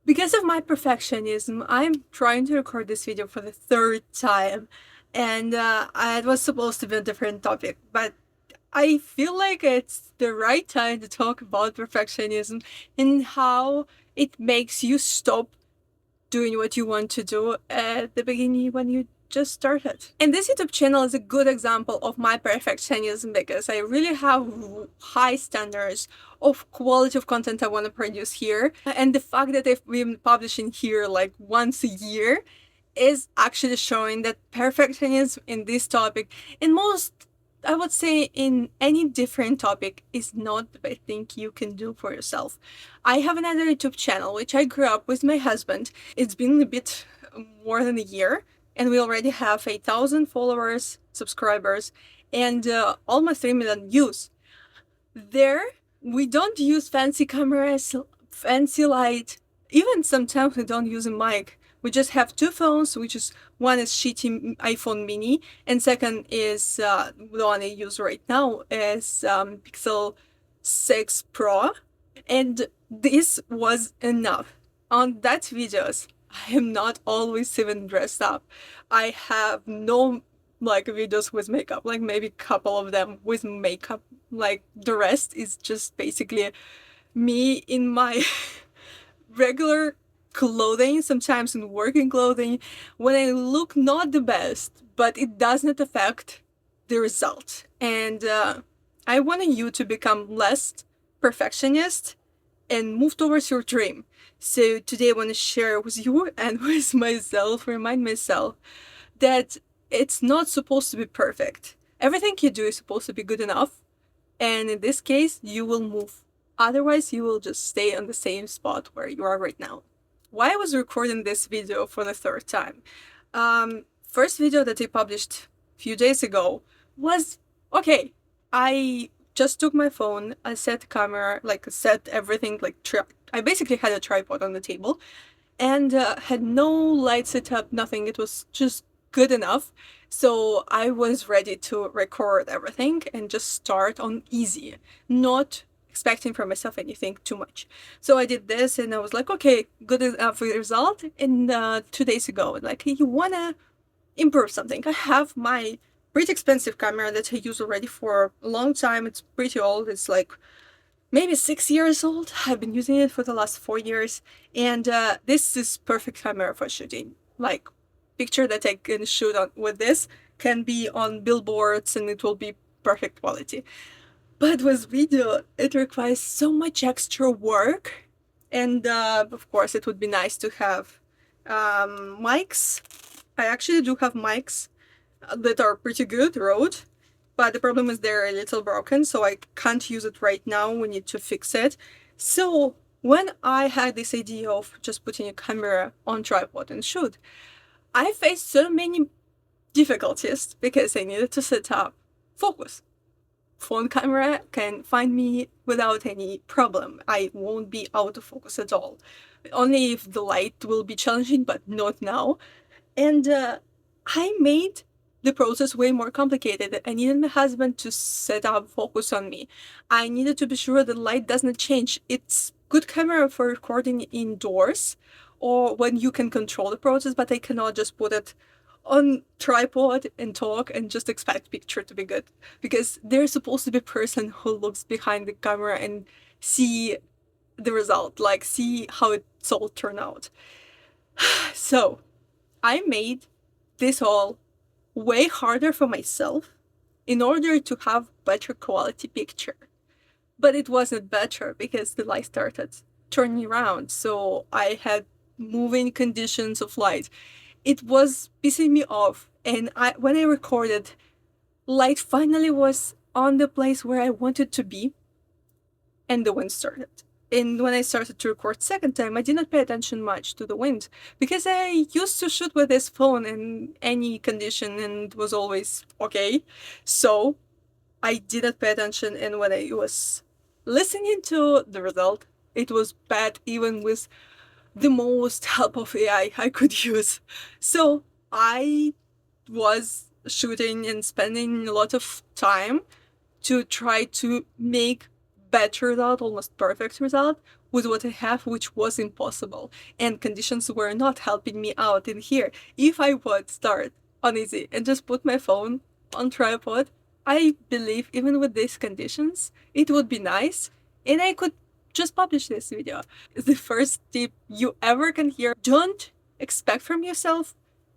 Because of my perfectionism, I'm trying to record this video for the third time, and it was supposed to be a different topic, but I feel like it's the right time to talk about perfectionism and how it makes you stop doing what you want to do at the beginning when you just started. And this YouTube channel is a good example of my perfectionism because I really have high standards of quality of content I want to produce here. And the fact that I've been publishing here like once a year is actually showing that perfectionism in this topic, in most, I would say, in any different topic, is not the best thing you can do for yourself. I have another YouTube channel which I grew up with my husband. It's been a bit more than a year, and we already have 1,000 followers, subscribers, and almost 3 million views. There, we don't use fancy cameras, fancy light. Even sometimes we don't use a mic. We just have two phones, which is one is shitty iPhone mini, and second is the one I use right now is Pixel 6 Pro. And this was enough. On that videos, I am not always even dressed up. I have no like videos with makeup, like maybe a couple of them with makeup. Like the rest is just basically me in my regular clothing, sometimes in working clothing, when I look not the best, but it does not affect the result. And I want you to become less perfectionist and move towards your dream. So today I want to share with you and with myself, remind myself that it's not supposed to be perfect. Everything you do is supposed to be good enough. And in this case, you will move. Otherwise, you will just stay on the same spot where you are right now. Why I was recording this video for the third time? First video that I published a few days ago was okay. I just took my phone, I set the camera, like set everything, like I basically had a tripod on the table and had no light setup, nothing. It was just good enough. So I was ready to record everything and just start on easy, not expecting from myself anything too much. So I did this and I was like, okay, good enough result. And 2 days ago, like, hey, you wanna improve something? I have my pretty expensive camera that I use already for a long time. It's pretty old. It's like maybe 6 years old. I've been using it for the last 4 years, and this is perfect camera for shooting. Like, picture that I can shoot on with this can be on billboards, and it will be perfect quality. But with video, it requires so much extra work, and of course, it would be nice to have mics. I actually do have mics that are pretty good, Rode, but the problem is they're a little broken, so I can't use it right now. We need to fix it. So when I had this idea of just putting a camera on tripod and shoot, I faced so many difficulties because I needed to set up focus. Phone camera can find me without any problem. I won't be out of focus at all. Only if the light will be challenging, but not now. And I made the process way more complicated. I needed my husband to set up focus on me. I needed to be sure the light doesn't change. It's good camera for recording indoors or when you can control the process, but I cannot just put it on tripod and talk and just expect picture to be good, because there's supposed to be a person who looks behind the camera and see the result, like see how it's all turned out. So I made this all way harder for myself in order to have better quality picture. But it wasn't better because the light started turning around, so I had moving conditions of light. It was pissing me off, and when I recorded, light finally was on the place where I wanted to be, and the wind started. And when I started to record second time, I did not pay attention much to the wind because I used to shoot with this phone in any condition and it was always okay. So I didn't pay attention, and when I was listening to the result, it was bad even with the most help of AI I could use. So I was shooting and spending a lot of time to try to make better result, almost perfect result, with what I have, which was impossible. And conditions were not helping me out in here. If I would start on easy and just put my phone on tripod, I believe even with these conditions, it would be nice and I could just publish this video. The first tip you ever can hear: don't expect from yourself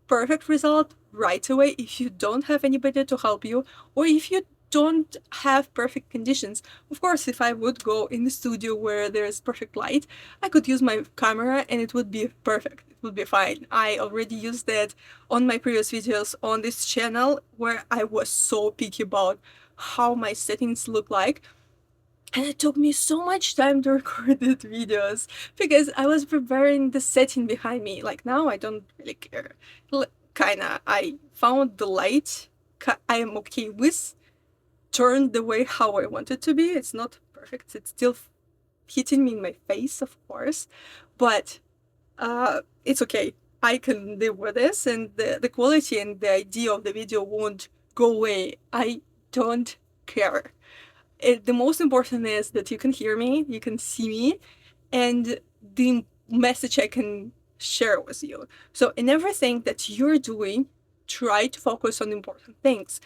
perfect result right away if you don't have anybody to help you, or if you don't have perfect conditions. Of course, if I would go in the studio where there's perfect light, I could use my camera and it would be perfect. It would be fine. I already used that on my previous videos on this channel where I was so picky about how my settings look like. And it took me so much time to record these videos because I was preparing the setting behind me. Like now, I don't really care. Kinda, I found the light I am okay with, turned the way how I want it to be. It's not perfect. It's still hitting me in my face, of course, but it's okay. I can live with this, and the quality and the idea of the video won't go away. I don't care. The most important is that you can hear me, you can see me, and the message I can share with you. So in everything that you're doing, try to focus on important things.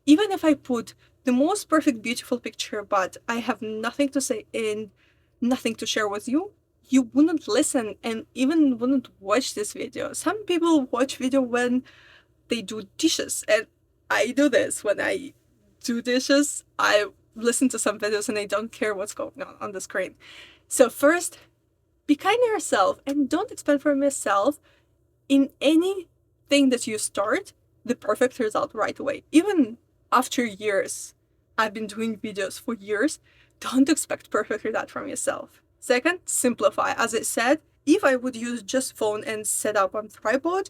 Even if I put the most perfect, beautiful picture, but I have nothing to say and nothing to share with you, you wouldn't listen and even wouldn't watch this video. Some people watch video when they do dishes, and I do this when I do dishes. I listen to some videos and I don't care what's going on the screen. So first, be kind to yourself and don't expect from yourself in anything that you start the perfect result right away. Even after years, I've been doing videos for years. Don't expect perfect result from yourself. Second, simplify. As I said, if I would use just phone and set up on tripod,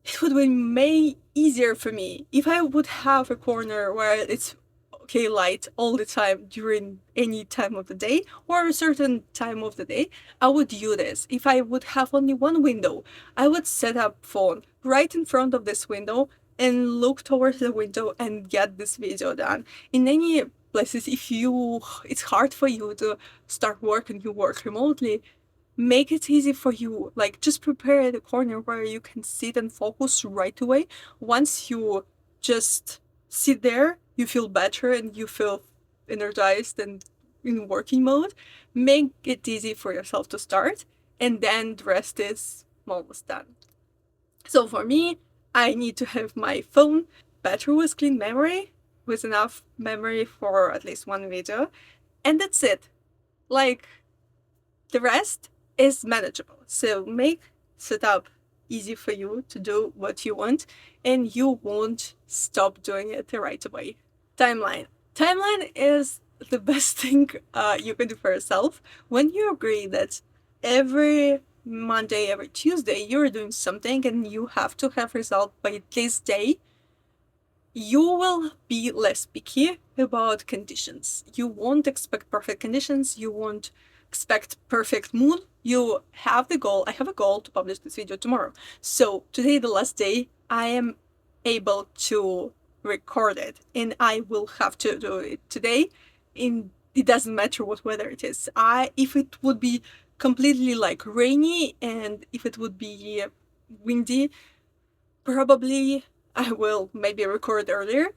it would be way easier for me if I would have a corner where it's okay light all the time during any time of the day or a certain time of the day. I would do this. If I would have only one window, I would set up phone right in front of this window and look towards the window and get this video done. In any places, if you it's hard for you to start work and you work remotely, make it easy for you. Like, just prepare the corner where you can sit and focus right away. Once you just sit there, you feel better and you feel energized and in working mode. Make it easy for yourself to start, and then the rest is almost done. So for me, I need to have my phone better with clean memory, with enough memory for at least one video, and that's it. Like, the rest is manageable. So make setup easy for you to do what you want, and you won't stop doing it right away. Timeline. Timeline is the best thing you can do for yourself. When you agree that every Monday, every Tuesday, you're doing something and you have to have result by this day, you will be less picky about conditions. You won't expect perfect conditions. You won't expect perfect mood. You have the goal. I have a goal to publish this video tomorrow. So today, the last day, I am able to record it, and I will have to do it today. It doesn't matter what weather it is. If it would be completely like rainy and if it would be windy, probably I will maybe record earlier,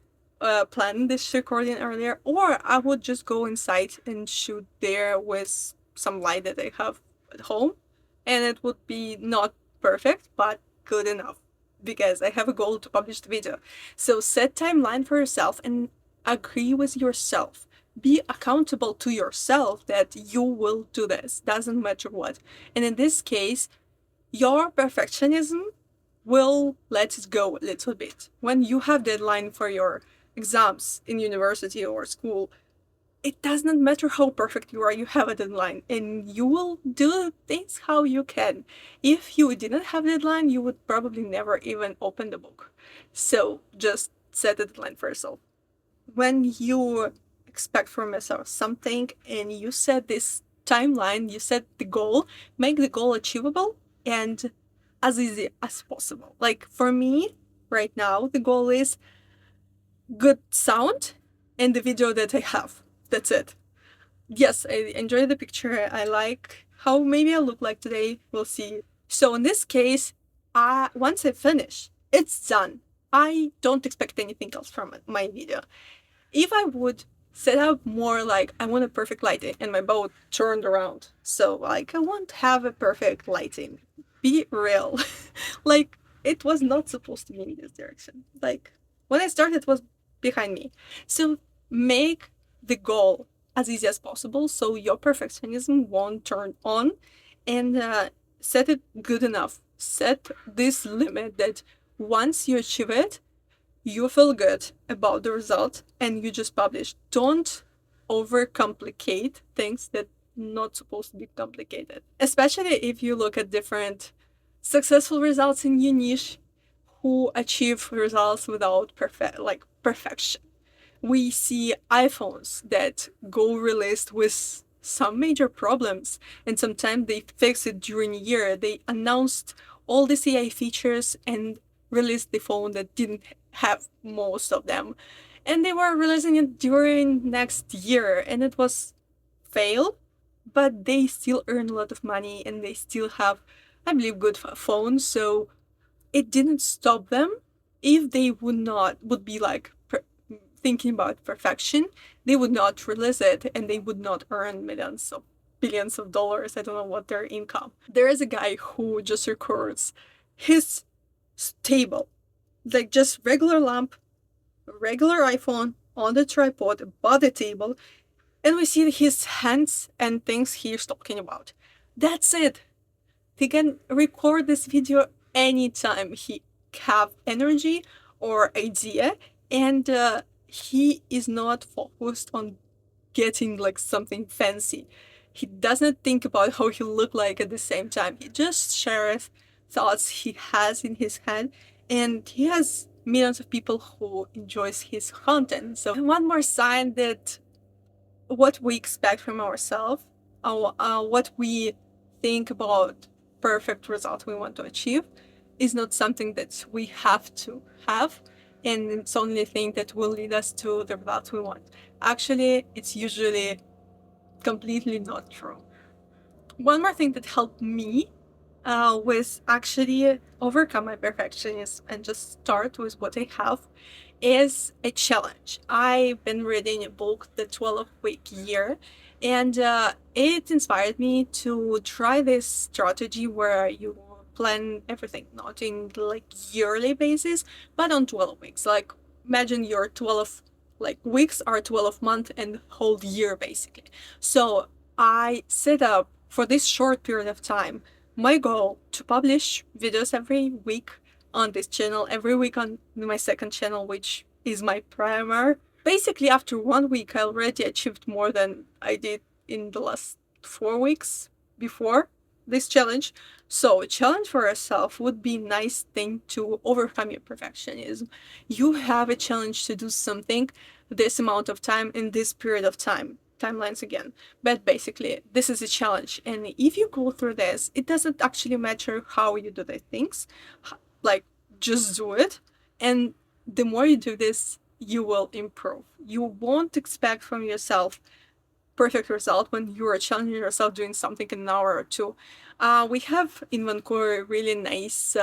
plan this recording earlier, or I would just go inside and shoot there with some light that I have at home, and it would be not perfect, but good enough because I have a goal to publish the video. So set timeline for yourself and agree with yourself. Be accountable to yourself that you will do this, doesn't matter what. And in this case, your perfectionism will let it go a little bit. When you have deadline for your exams in university or school, it does not matter how perfect you are, you have a deadline and you will do things how you can. If you didn't have a deadline, you would probably never even open the book. So just set a deadline for yourself. When you expect from yourself something and you set this timeline, you set the goal, make the goal achievable and as easy as possible. Like for me, right now, the goal is good sound and the video that I have. That's it. Yes, I enjoy the picture. I like how maybe I look like today. We'll see. So in this case, once I finish, it's done. I don't expect anything else from it, my video. If I would set up more like I want a perfect lighting and my boat turned around. So like I won't have a perfect lighting. Be real. Like it was not supposed to be in this direction. Like when I started it was behind me. So make the goal as easy as possible so your perfectionism won't turn on, and set it good enough. Set this limit that once you achieve it, you feel good about the result and you just publish. Don't overcomplicate things that not supposed to be complicated. Especially if you look at different successful results in your niche who achieve results without perfection. We see iPhones that go released with some major problems, and sometimes they fix it during a year. They announced all the AI features and released the phone that didn't have most of them, and they were releasing it during next year, and it was fail, but they still earn a lot of money and they still have, I believe, good phones. So it didn't stop them. If they would be like thinking about perfection, they would not release it and they would not earn millions of billions of dollars. I don't know what their income. There is a guy who just records his table, like just regular lamp, regular iPhone on the tripod above the table, and we see his hands and things he's talking about. That's it. He can record this video anytime he have energy or idea, and he is not focused on getting like something fancy. He doesn't think about how he look like at the same time. He just shares thoughts he has in his head, and he has millions of people who enjoys his content. So one more sign that what we expect from ourselves, what we think about perfect result we want to achieve, is not something that we have to have, and it's only the thing that will lead us to the result we want. Actually, it's usually completely not true. One more thing that helped me with actually overcome my perfectionism and just start with what I have is a challenge. I've been reading a book, The 12-Week Year, and it inspired me to try this strategy where you plan everything, not in like yearly basis, but on 12 weeks. Like imagine your 12 like weeks are 12 months and whole year basically. So I set up for this short period of time my goal to publish videos every week on this channel, every week on my second channel, which is my primer. Basically, after 1 week, I already achieved more than I did in the last 4 weeks before this challenge. So, a challenge for yourself would be a nice thing to overcome your perfectionism. You have a challenge to do something this amount of time in this period of time. Timelines again. But basically, this is a challenge. And if you go through this, it doesn't actually matter how you do the things. Like, just do it. And the more you do this, you will improve. You won't expect from yourself perfect result when you are challenging yourself doing something in an hour or two. We have in Vancouver a really nice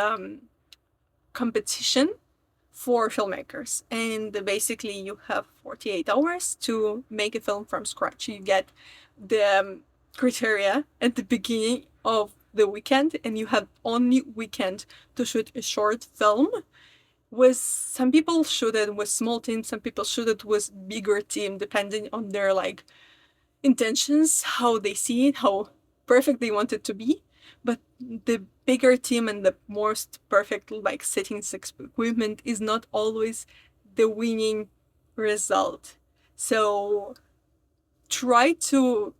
competition for filmmakers, and basically you have 48 hours to make a film from scratch. You get the criteria at the beginning of the weekend, and you have only weekend to shoot a short film. With some people shoot it with small teams, some people shoot it with bigger team, depending on their like intentions, how they see it, how perfect they want it to be. But the bigger team and the most perfect like settings equipment is not always the winning result. So try to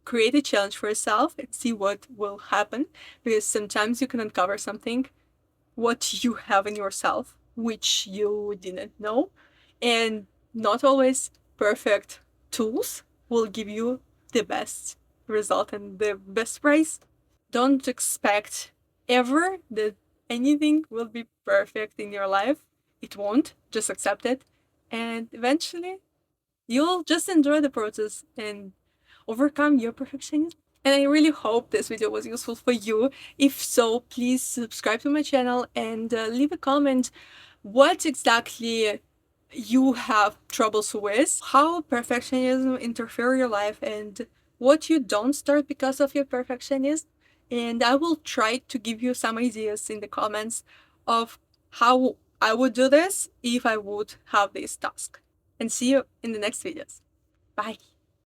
create a challenge for yourself and see what will happen, because sometimes you can uncover something what you have in yourself which you didn't know, and not always perfect tools will give you the best result and the best price. Don't expect ever that anything will be perfect in your life. It won't. Just accept it, and eventually you'll just enjoy the process. And overcome your perfectionism. And I really hope this video was useful for you. If so, please subscribe to my channel and leave a comment what exactly you have troubles with, how perfectionism interfere your life, and what you don't start because of your perfectionism. And I will try to give you some ideas in the comments of how I would do this if I would have this task. And see you in the next videos. Bye.